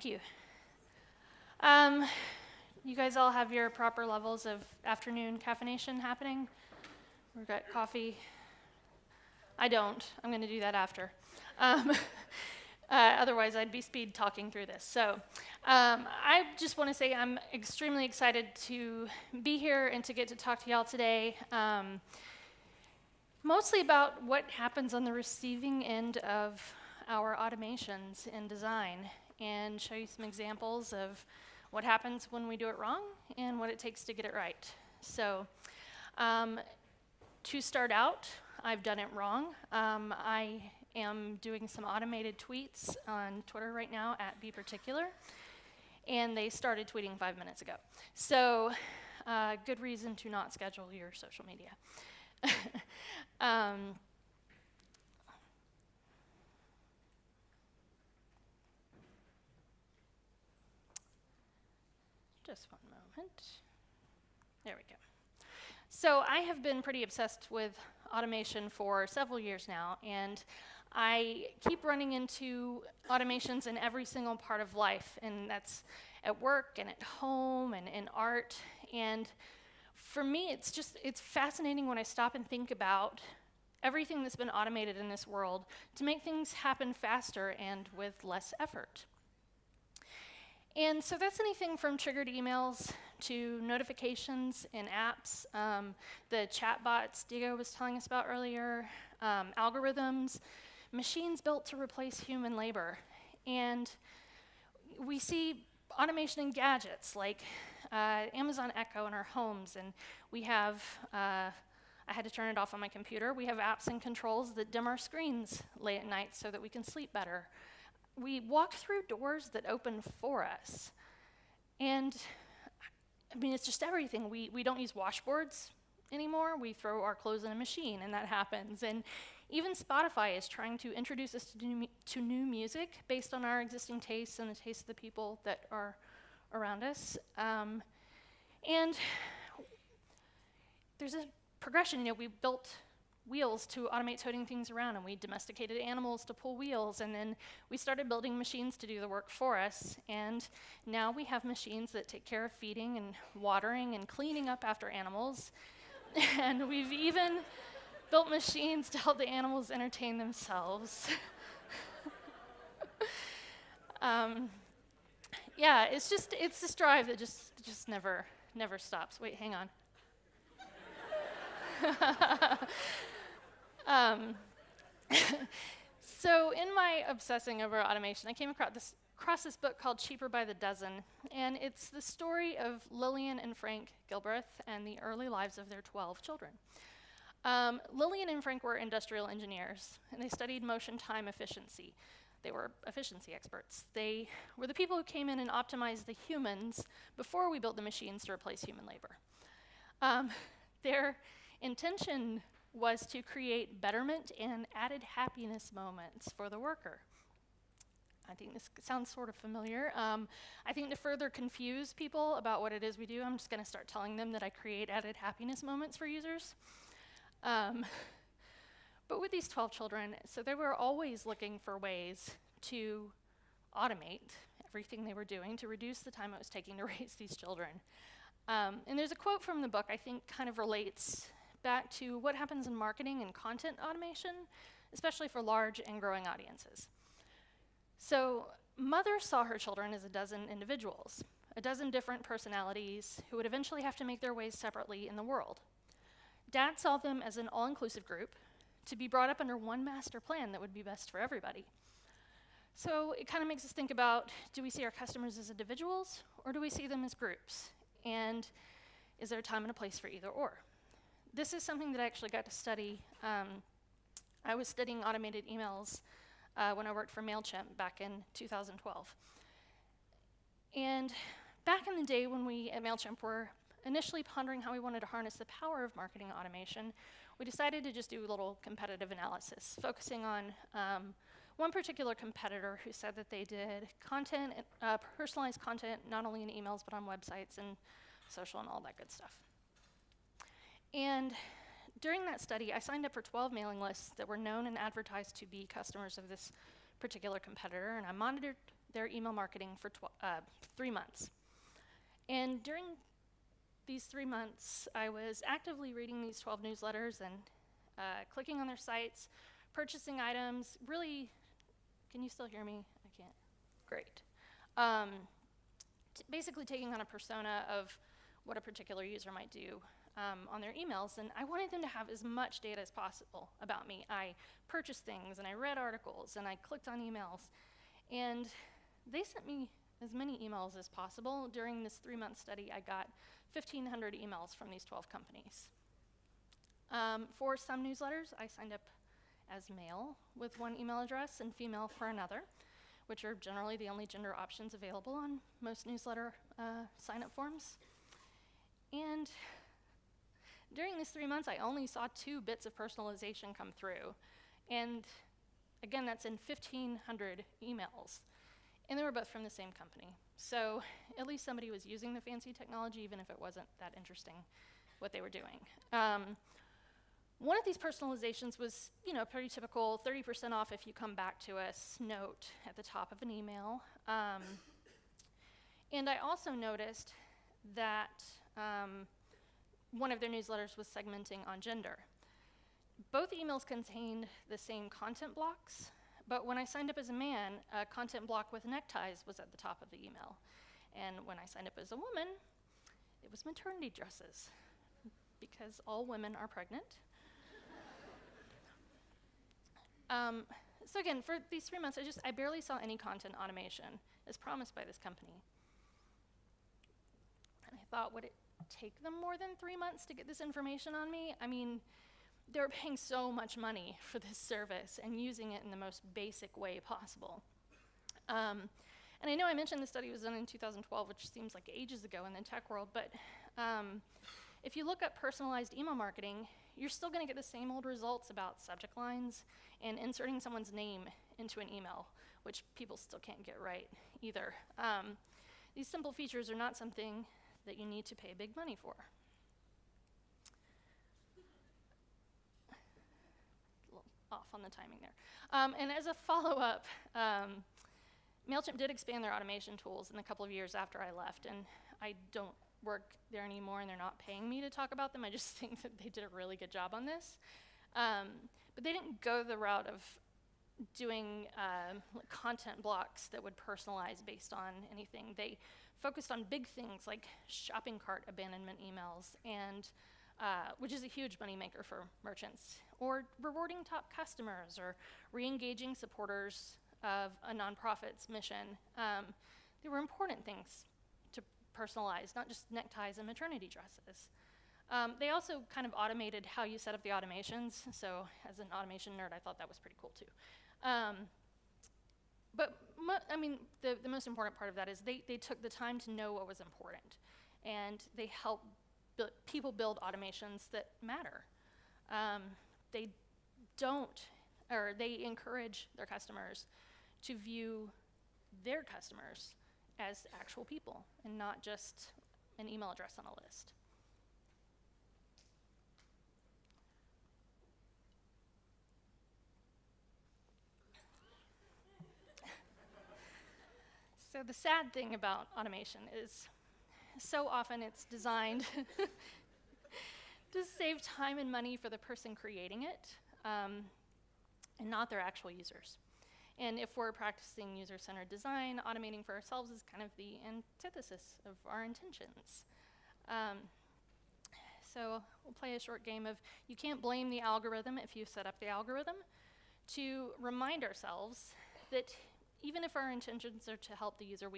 Thank you. You guys all have your proper levels of afternoon caffeination happening? We've got coffee. I don't. I'm going to do that after. Otherwise, I'd be speed talking through this. So I just want to say I'm extremely excited to be here and to get to talk to y'all today, mostly about what happens on the receiving end of our automations in design, and show you some examples of what happens when we do it wrong and what it takes to get it right. So to start out, I've done it wrong. I am doing some automated tweets on Twitter right now at Be Particular, and they started tweeting 5 minutes ago. So good reason to not schedule your social media. Just one moment. There we go. So I have been pretty obsessed with automation for several years now, and I keep running into automations in every single part of life, and that's at work and at home and in art. And for me, it's fascinating when I stop and think about everything that's been automated in this world to make things happen faster and with less effort. And so that's anything from triggered emails to notifications in apps, the chatbots Diego was telling us about earlier, algorithms, machines built to replace human labor. And we see automation in gadgets like Amazon Echo in our homes, and we have, I had to turn it off on my computer, we have apps and controls that dim our screens late at night so that we can sleep better. We walk through doors that open for us. And I mean, it's just everything. We don't use washboards anymore. We throw our clothes in a machine, and that happens. And even Spotify is trying to introduce us to new music based on our existing tastes and the tastes of the people that are around us. And there's a progression. We built wheels to automate toting things around, and we domesticated animals to pull wheels, and then we started building machines to do the work for us, and now we have machines that take care of feeding and watering and cleaning up after animals. And we've even built machines to help the animals entertain themselves. Yeah, it's this drive that just never stops. Wait, hang on. So in my obsessing over automation, I came across this book called Cheaper by the Dozen, and it's the story of Lillian and Frank Gilbreth and the early lives of their 12 children. Lillian and Frank were industrial engineers, and they studied motion time efficiency. They were efficiency experts. They were the people who came in and optimized the humans before we built the machines to replace human labor. Their intention was to create betterment and added happiness moments for the worker. I think this sounds sort of familiar. I think to further confuse people about what it is we do, I'm just going to start telling them that I create added happiness moments for users. But with these 12 children, so they were always looking for ways to automate everything they were doing to reduce the time it was taking to raise these children. And there's a quote from the book I think kind of relates back to what happens in marketing and content automation, especially for large and growing audiences. So mother saw her children as a dozen individuals, a dozen different personalities who would eventually have to make their ways separately in the world. Dad saw them as an all-inclusive group to be brought up under one master plan that would be best for everybody. So it kind of makes us think about, do we see our customers as individuals, or do we see them as groups? And is there a time and a place for either or? This is something that I actually got to study. I was studying automated emails when I worked for MailChimp back in 2012. And back in the day when we at MailChimp were initially pondering how we wanted to harness the power of marketing automation, we decided to just do a little competitive analysis, focusing on one particular competitor who said that they did content, personalized content, not only in emails, but on websites and social and all that good stuff. And during that study, I signed up for 12 mailing lists that were known and advertised to be customers of this particular competitor, and I monitored their email marketing for 3 months. And during these 3 months, I was actively reading these 12 newsletters and clicking on their sites, purchasing items, really, can you still hear me? I can't. Great. Basically taking on a persona of what a particular user might do on their emails, and I wanted them to have as much data as possible about me. I purchased things, and I read articles, and I clicked on emails, and they sent me as many emails as possible. During this 3-month study, I got 1,500 emails from these 12 companies. For some newsletters, I signed up as male with one email address and female for another, which are generally the only gender options available on most newsletter sign-up forms. And during these 3 months, I only saw 2 bits of personalization come through. And again, that's in 1,500 emails. And they were both from the same company. So at least somebody was using the fancy technology, even if it wasn't that interesting what they were doing. One of these personalizations was, pretty typical, 30% off if you come back to us note at the top of an email. And I also noticed that one of their newsletters was segmenting on gender. Both emails contained the same content blocks, but when I signed up as a man, a content block with neckties was at the top of the email. And when I signed up as a woman, it was maternity dresses, because all women are pregnant. So again, for these 3 months, I barely saw any content automation as promised by this company. And I thought, would it take them more than 3 months to get this information on me? I mean, they were paying so much money for this service and using it in the most basic way possible. And I know I mentioned the study was done in 2012, which seems like ages ago in the tech world, but if you look up personalized email marketing, you're still going to get the same old results about subject lines and inserting someone's name into an email, which people still can't get right either. These simple features are not something that you need to pay big money for. A little off on the timing there. And as a follow-up, MailChimp did expand their automation tools in the couple of years after I left, and I don't work there anymore, and they're not paying me to talk about them. I just think that they did a really good job on this. But they didn't go the route of doing content blocks that would personalize based on anything. They focused on big things like shopping cart abandonment emails, and which is a huge moneymaker for merchants, or rewarding top customers, or re-engaging supporters of a nonprofit's mission. They were important things to personalize, not just neckties and maternity dresses. They also kind of automated how you set up the automations, so as an automation nerd, I thought that was pretty cool too. But the most important part of that is they took the time to know what was important, and they help people build automations that matter. They encourage their customers to view their customers as actual people and not just an email address on a list. So the sad thing about automation is so often it's designed to save time and money for the person creating it, and not their actual users. And if we're practicing user-centered design, automating for ourselves is kind of the antithesis of our intentions. So we'll play a short game of, you can't blame the algorithm if you set up the algorithm, to remind ourselves that even if our intentions are to help the user,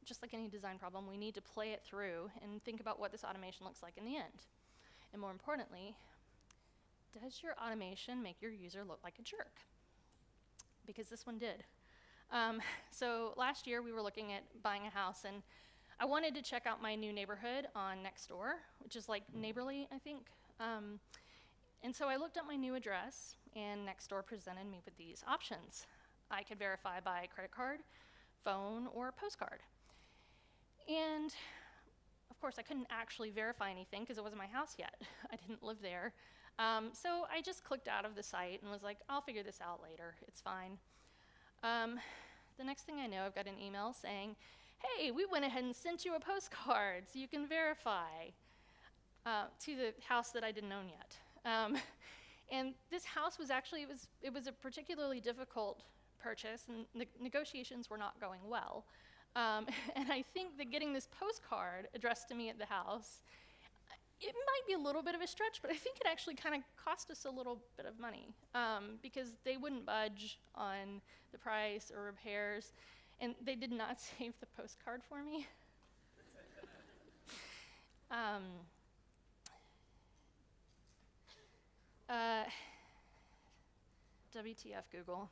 just like any design problem, we need to play it through and think about what this automation looks like in the end. And more importantly, does your automation make your user look like a jerk? Because this one did. So last year we were looking at buying a house, and I wanted to check out my new neighborhood on Nextdoor, which is like Neighborly, I think. And so I looked up my new address, and Nextdoor presented me with these options. I could verify by credit card, phone, or postcard. And of course, I couldn't actually verify anything because it wasn't my house yet. I didn't live there. So I just clicked out of the site and was like, I'll figure this out later. It's fine. the next thing I know, I've got an email saying, hey, we went ahead and sent you a postcard so you can verify, to the house that I didn't own yet. And this house was actually, it was a particularly difficult purchase, and negotiations were not going well. And I think that getting this postcard addressed to me at the house, it might be a little bit of a stretch, but I think it actually kind of cost us a little bit of money, because they wouldn't budge on the price or repairs, and they did not save the postcard for me. WTF, Google.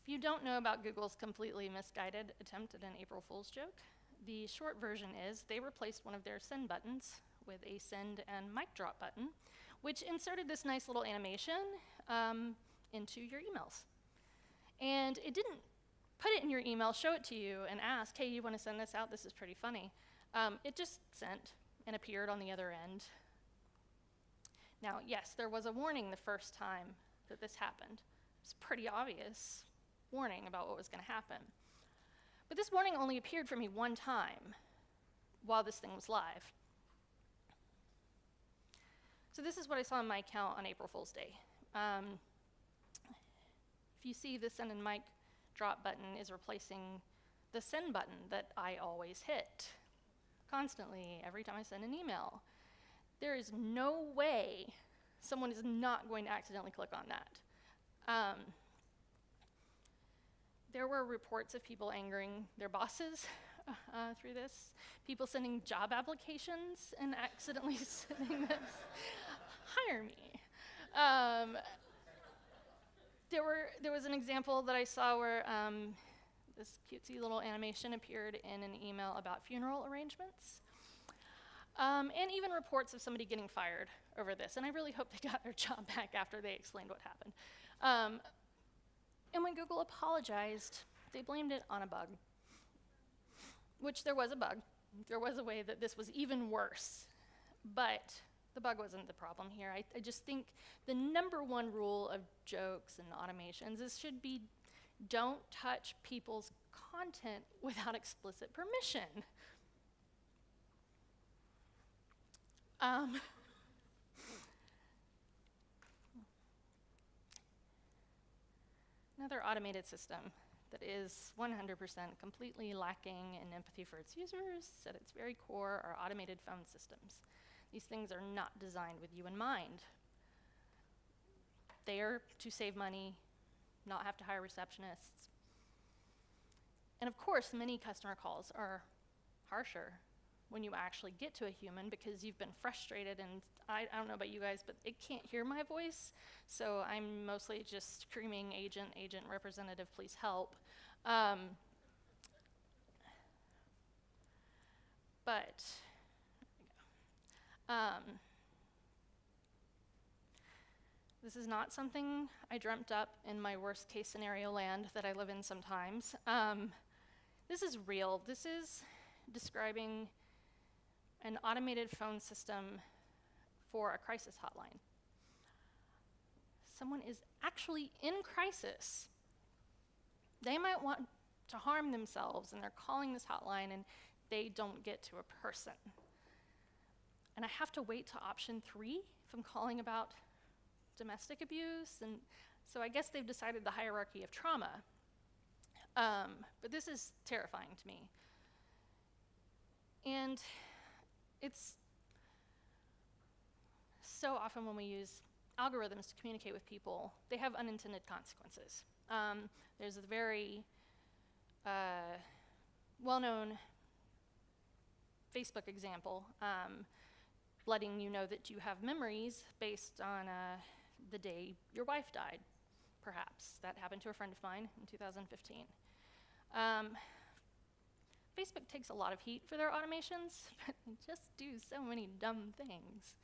If you don't know about Google's completely misguided attempt at an April Fool's joke, the short version is they replaced one of their send buttons with a send and mic drop button, which inserted this nice little animation into your emails. And it didn't put it in your email, show it to you, and ask, hey, you want to send this out? This is pretty funny. It just sent and appeared on the other end. Now, yes, there was a warning the first time that this happened. It's pretty obvious warning about what was going to happen. But this warning only appeared for me one time while this thing was live. So this is what I saw in my account on April Fool's Day. If you see the send and mic drop button is replacing the send button that I always hit constantly every time I send an email. There is no way someone is not going to accidentally click on that. There were reports of people angering their bosses through this, people sending job applications and accidentally sending this, hire me. There was an example that I saw where this cutesy little animation appeared in an email about funeral arrangements. And even reports of somebody getting fired over this. And I really hope they got their job back after they explained what happened. And when Google apologized, they blamed it on a bug, which there was a bug. There was a way that this was even worse. But the bug wasn't the problem here. I just think the number one rule of jokes and automations is should be don't touch people's content without explicit permission. Another automated system that is 100% completely lacking in empathy for its users at its very core are automated phone systems. These things are not designed with you in mind. They are to save money, not have to hire receptionists. And of course, many customer calls are harsher when you actually get to a human because you've been frustrated, and I don't know about you guys, but it can't hear my voice, so I'm mostly just screaming, agent, representative, please help. This is not something I dreamt up in my worst case scenario land that I live in sometimes. This is real. This is describing an automated phone system for a crisis hotline. Someone is actually in crisis. They might want to harm themselves, and they're calling this hotline, and they don't get to a person. And I have to wait to option 3 if I'm calling about domestic abuse, and so I guess they've decided the hierarchy of trauma. But this is terrifying to me. And it's so often when we use algorithms to communicate with people, they have unintended consequences. There's a very well-known Facebook example, letting you know that you have memories based on the day your wife died, perhaps. That happened to a friend of mine in 2015. Facebook takes a lot of heat for their automations, but they just do so many dumb things.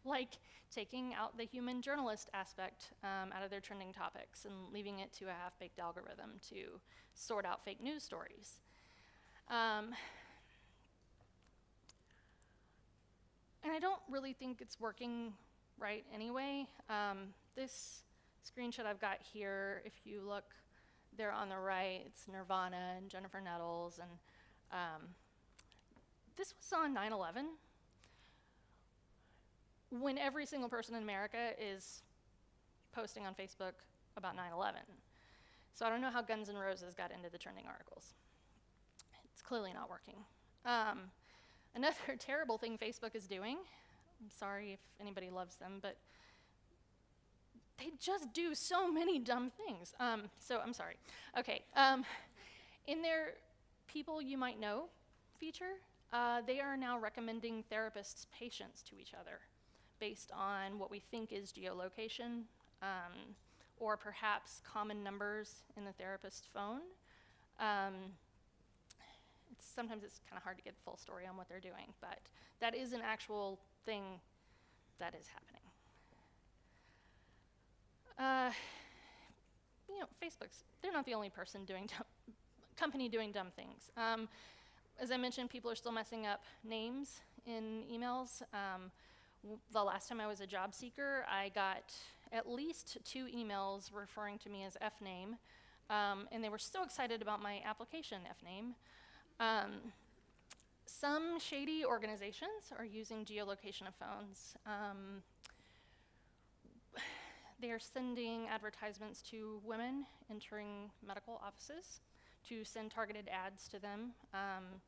Like taking out the human journalist aspect out of their trending topics and leaving it to a half-baked algorithm to sort out fake news stories. And I don't really think it's working right anyway. This screenshot I've got here, if you look there on the right, it's Nirvana and Jennifer Nettles, and this was on 9/11, when every single person in America is posting on Facebook about 9/11. So I don't know how Guns N' Roses got into the trending articles. It's clearly not working. Another terrible thing Facebook is doing, I'm sorry if anybody loves them, but they just do so many dumb things. So I'm sorry. Okay, in their People You Might Know feature, they are now recommending therapists' patients to each other based on what we think is geolocation, or perhaps common numbers in the therapist's phone. Sometimes it's kind of hard to get the full story on what they're doing, but that is an actual thing that is happening. Facebook's, they're not the only company doing dumb things. As I mentioned, people are still messing up names in emails. The last time I was a job seeker, I got at least 2 emails referring to me as F-name, and they were so excited about my application F-name. Some shady organizations are using geolocation of phones. They are sending advertisements to women entering medical offices to send targeted ads to them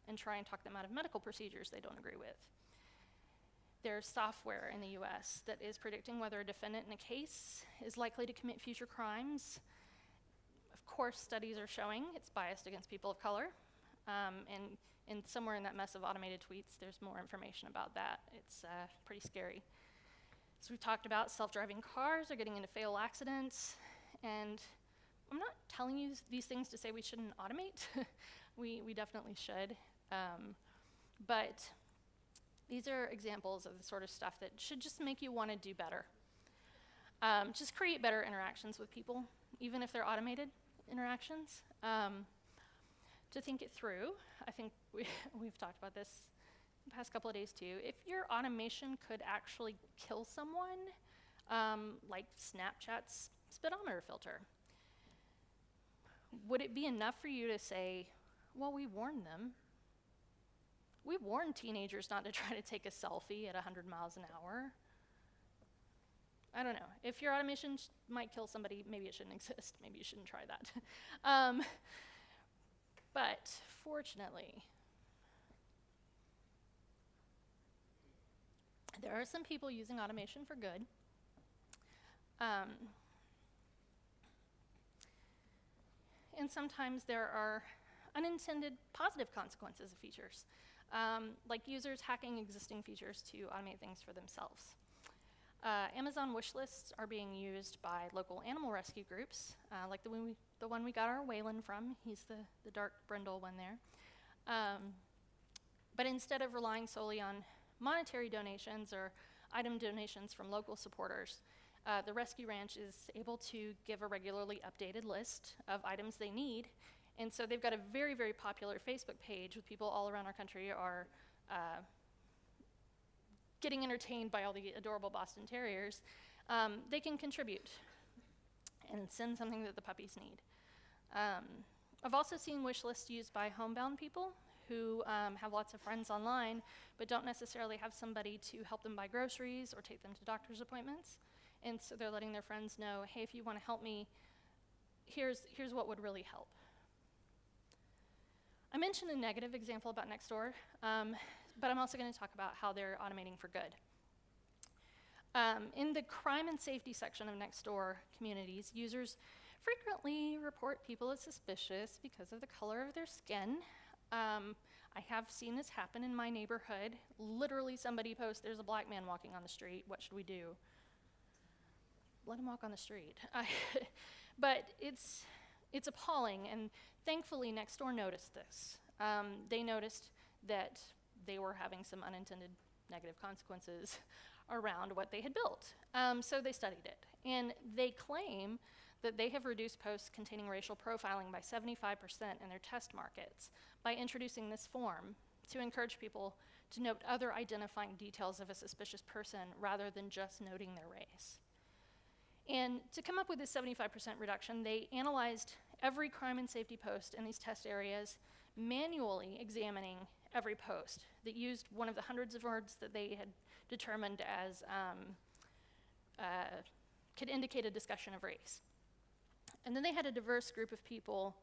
and try and talk them out of medical procedures they don't agree with. There's software in the US that is predicting whether a defendant in a case is likely to commit future crimes. Of course, studies are showing it's biased against people of color. And somewhere in that mess of automated tweets, there's more information about that. It's pretty scary. So we talked about self-driving cars are getting into fatal accidents, and I'm not telling you these things to say we shouldn't automate. we definitely should. But these are examples of the sort of stuff that should just make you want to do better. Just create better interactions with people, even if they're automated interactions. To think it through, I think we've talked about this the past couple of days too. If your automation could actually kill someone, like Snapchat's speedometer filter, would it be enough for you to say, well, we warned them. We warned teenagers not to try to take a selfie at 100 miles an hour. I don't know. If your automation might kill somebody, maybe it shouldn't exist. Maybe you shouldn't try that. But fortunately, there are some people using automation for good. And sometimes there are unintended positive consequences of features, like users hacking existing features to automate things for themselves. Amazon wish lists are being used by local animal rescue groups, like the one we got our Waylon from. He's the dark brindle one there. But instead of relying solely on monetary donations or item donations from local supporters, the Rescue Ranch is able to give a regularly updated list of items they need. And so they've got a very, very popular Facebook page with people all around our country are getting entertained by all the adorable Boston Terriers. They can contribute and send something that the puppies need. I've also seen wish lists used by homebound people who have lots of friends online, but don't necessarily have somebody to help them buy groceries or take them to doctor's appointments. And so they're letting their friends know, hey, if you want to help me, here's what would really help. I mentioned a negative example about Nextdoor, but I'm also going to talk about how they're automating for good. In the crime and safety section of Nextdoor communities, users frequently report people as suspicious because of the color of their skin. I have seen this happen in my neighborhood. Literally somebody posts, there's a black man walking on the street, what should we do? Let him walk on the street. But it's appalling, and thankfully Nextdoor noticed this. They noticed that they were having some unintended negative consequences around what they had built. So they studied it, and they claim that they have reduced posts containing racial profiling by 75% in their test markets by introducing this form to encourage people to note other identifying details of a suspicious person rather than just noting their race. And to come up with this 75% reduction, they analyzed every crime and safety post in these test areas, manually examining every post that used one of the hundreds of words that they had determined as could indicate a discussion of race. And then they had a diverse group of people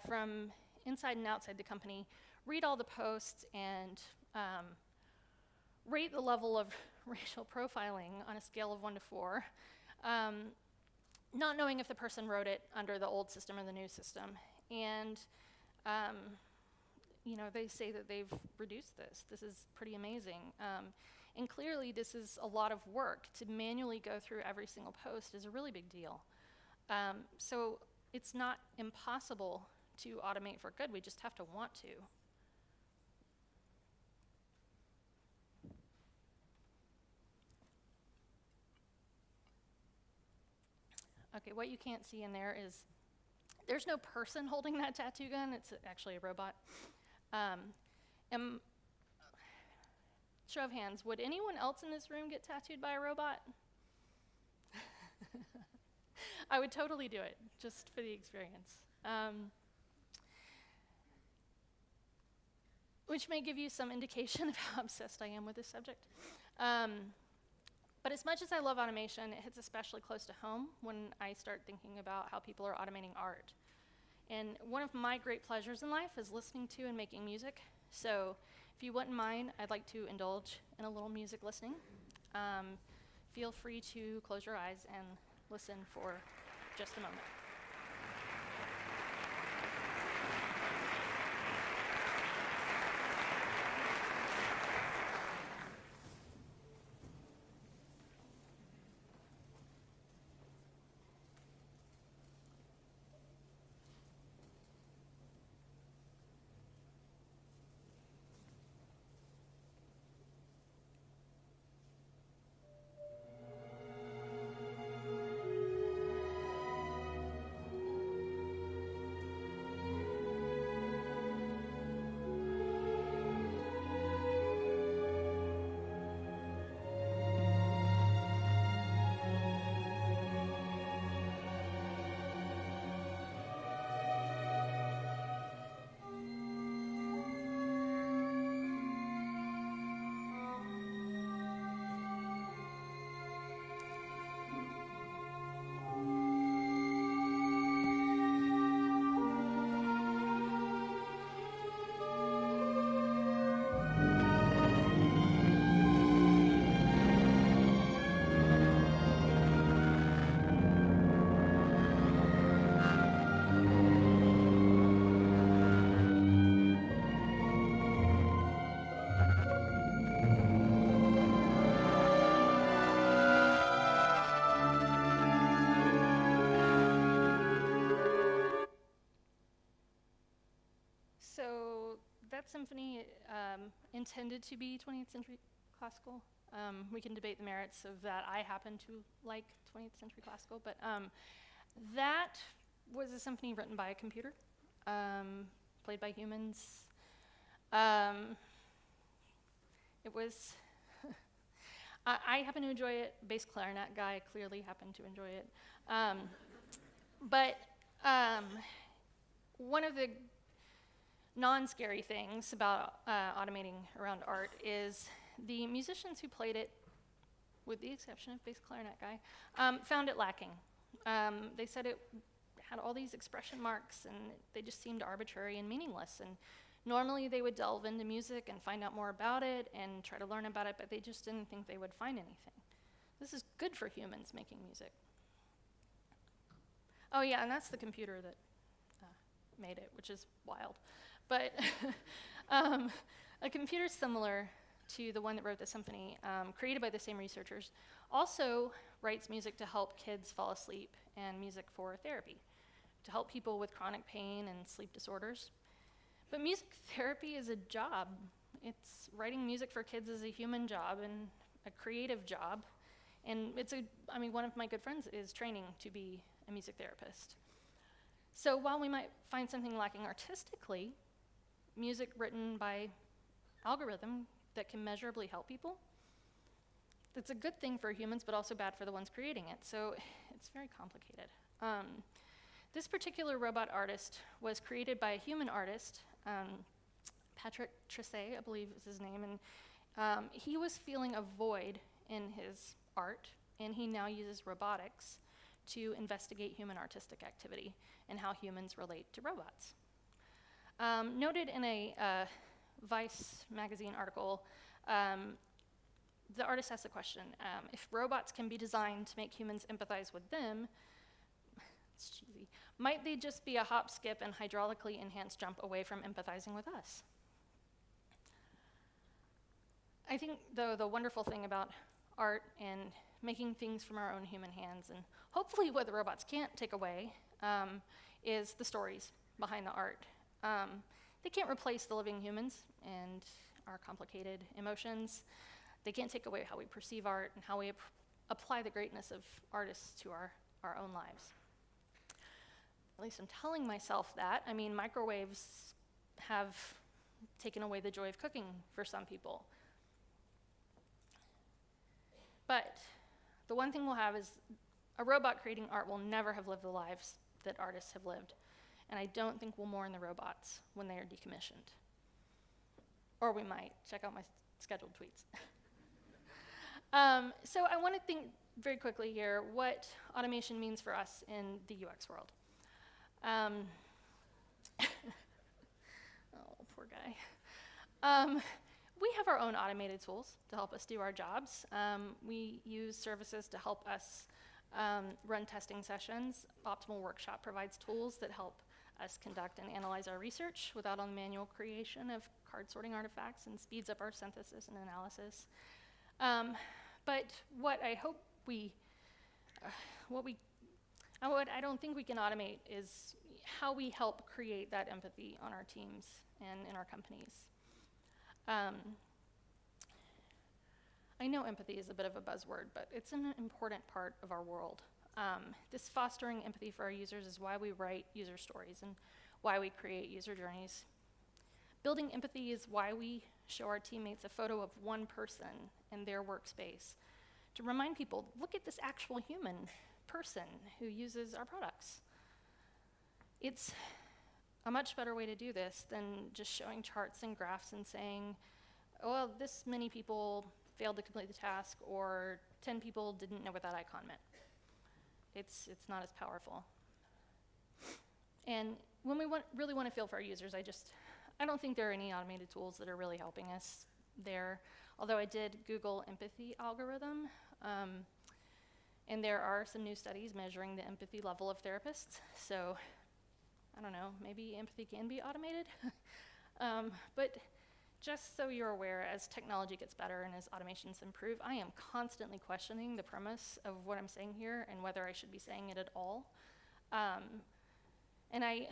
from inside and outside the company read all the posts and rate the level of racial profiling on a scale of 1 to 4, not knowing if the person wrote it under the old system or the new system. And you know, they say that they've reduced this. This is pretty amazing. And clearly this is a lot of work. To manually go through every single post is a really big deal. So it's not impossible to automate for good, we just have to want to. Okay, what you can't see in there is, there's no person holding that tattoo gun, it's actually a robot. Show of hands, would anyone else in this room get tattooed by a robot? I would totally do it, just for the experience. Which may give you some indication of how obsessed I am with this subject. But as much as I love automation, it hits especially close to home when I start thinking about how people are automating art. And one of my great pleasures in life is listening to and making music. So if you wouldn't mind, I'd like to indulge in a little music listening. Feel free to close your eyes and listen for just a moment. That symphony intended to be 20th century classical. We can debate the merits of that. I happen to like 20th century classical, but that was a symphony written by a computer, played by humans. It was, I happen to enjoy it. Bass clarinet guy clearly happened to enjoy it. But one of the non-scary things about automating around art is the musicians who played it, with the exception of bass clarinet guy, found it lacking. They said it had all these expression marks and they just seemed arbitrary and meaningless. And normally they would delve into music and find out more about it and try to learn about it, but they just didn't think they would find anything. This is good for humans making music. Oh yeah, and that's the computer that made it, which is wild. But a computer similar to the one that wrote the symphony, created by the same researchers, also writes music to help kids fall asleep and music for therapy, to help people with chronic pain and sleep disorders. But music therapy is a job. It's writing music for kids is a human job and a creative job. And it's one of my good friends is training to be a music therapist. So while we might find something lacking artistically, music written by algorithm that can measurably help people, it's a good thing for humans, but also bad for the ones creating it. So it's very complicated. This particular robot artist was created by a human artist, Patrick Trichet, I believe is his name, and he was feeling a void in his art, and he now uses robotics to investigate human artistic activity and how humans relate to robots. Noted in a Vice magazine article, the artist asked the question, if robots can be designed to make humans empathize with them, it's cheesy, might they just be a hop, skip, and hydraulically enhanced jump away from empathizing with us? I think, though, the wonderful thing about art and making things from our own human hands, and hopefully what the robots can't take away, is the stories behind the art. They can't replace the living humans and our complicated emotions. They can't take away how we perceive art and how we apply the greatness of artists to our own lives. At least I'm telling myself that. I mean, microwaves have taken away the joy of cooking for some people. But the one thing we'll have is a robot creating art will never have lived the lives that artists have lived. And I don't think we'll mourn the robots when they are decommissioned. Or we might. Check out my scheduled tweets. So I want to think very quickly here what automation means for us in the UX world. Oh, poor guy. We have our own automated tools to help us do our jobs. We use services to help us run testing sessions. Optimal Workshop provides tools that help us conduct and analyze our research without all the manual creation of card sorting artifacts and speeds up our synthesis and analysis. But what I hope what I don't think we can automate is how we help create that empathy on our teams and in our companies. I know empathy is a bit of a buzzword, but it's an important part of our world. This fostering empathy for our users is why we write user stories and why we create user journeys. Building empathy is why we show our teammates a photo of one person in their workspace to remind people, look at this actual human person who uses our products. It's a much better way to do this than just showing charts and graphs and saying, oh, well, this many people failed to complete the task, or 10 people didn't know what that icon meant. It's not as powerful. And when we really want to feel for our users, I don't think there are any automated tools that are really helping us there. Although I did Google empathy algorithm, and there are some new studies measuring the empathy level of therapists. So I don't know, maybe empathy can be automated. But just so you're aware, as technology gets better and as automations improve, I am constantly questioning the premise of what I'm saying here and whether I should be saying it at all. And I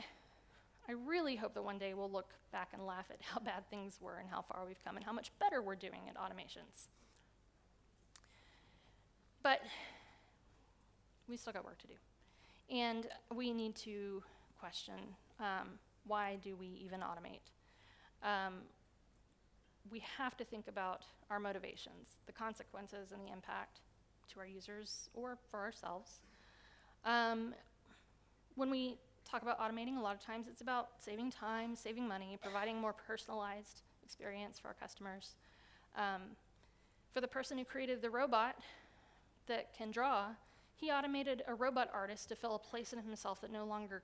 really hope that one day we'll look back and laugh at how bad things were and how far we've come and how much better we're doing at automations. But we still got work to do. And we need to question, why do we even automate? We have to think about our motivations, the consequences and the impact to our users or for ourselves. When we talk about automating, a lot of times it's about saving time, saving money, providing more personalized experience for our customers. For the person who created the robot that can draw, he automated a robot artist to fill a place in himself that no longer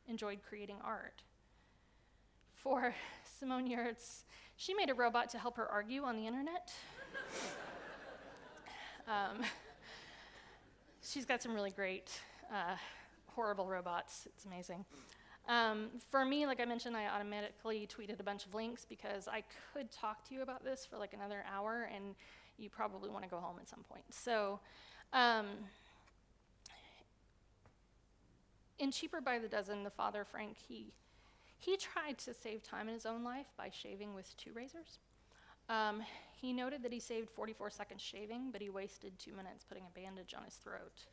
enjoyed creating art. For Simone Yurts, she made a robot to help her argue on the internet. She's got some really great, horrible robots. It's amazing. For me, like I mentioned, I automatically tweeted a bunch of links because I could talk to you about this for like another hour, and you probably want to go home at some point. So, in Cheaper by the Dozen, the father, Frank, he tried to save time in his own life by shaving with 2 razors. He noted that he saved 44 seconds shaving, but he wasted 2 minutes putting a bandage on his throat.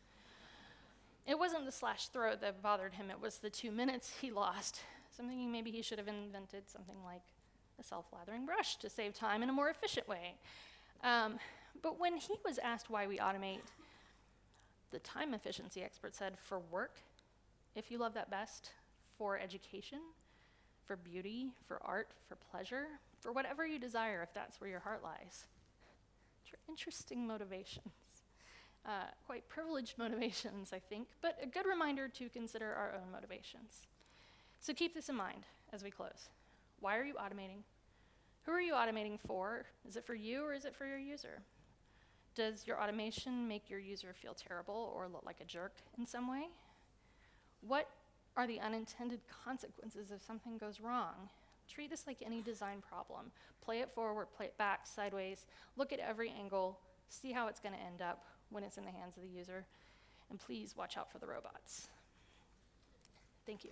It wasn't the slashed throat that bothered him, it was the 2 minutes he lost. So I'm thinking maybe he should have invented something like a self-lathering brush to save time in a more efficient way. But when he was asked why we automate, the time efficiency expert said, for work, if you love that best, for education, for beauty, for art, for pleasure, for whatever you desire, if that's where your heart lies. Interesting motivations. Quite privileged motivations, I think, but a good reminder to consider our own motivations. So keep this in mind as we close. Why are you automating? Who are you automating for? Is it for you or is it for your user? Does your automation make your user feel terrible or look like a jerk in some way? What are the unintended consequences if something goes wrong? Treat this like any design problem. Play it forward, play it back, sideways, look at every angle, see how it's going to end up when it's in the hands of the user, and please watch out for the robots. Thank you.